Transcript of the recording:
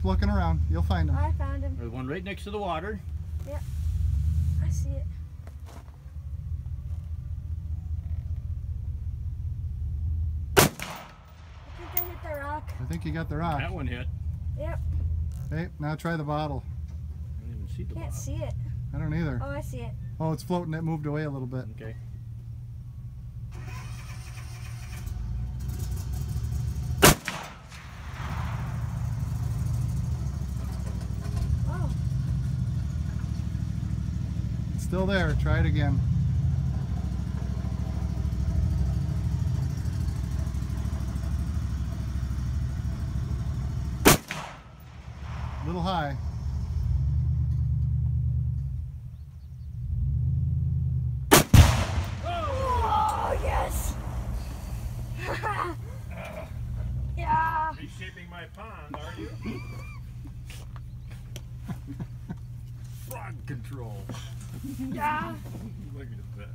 looking around. You'll find them. I found him. There's one right next to the water. Yep. I see it. I think I hit the rock. I think you got the rock. That one hit. Yep. Hey, now try the bottle. I didn't even see the Can't bottom. see it. I don't either. Oh, I see it. Oh, it's floating. It moved away a little bit. Okay. Oh. It's still there. Try it again. A little high. Oh, yes. Yeah. Reshaping my pond, are you? Frog control. Yeah. Look at that.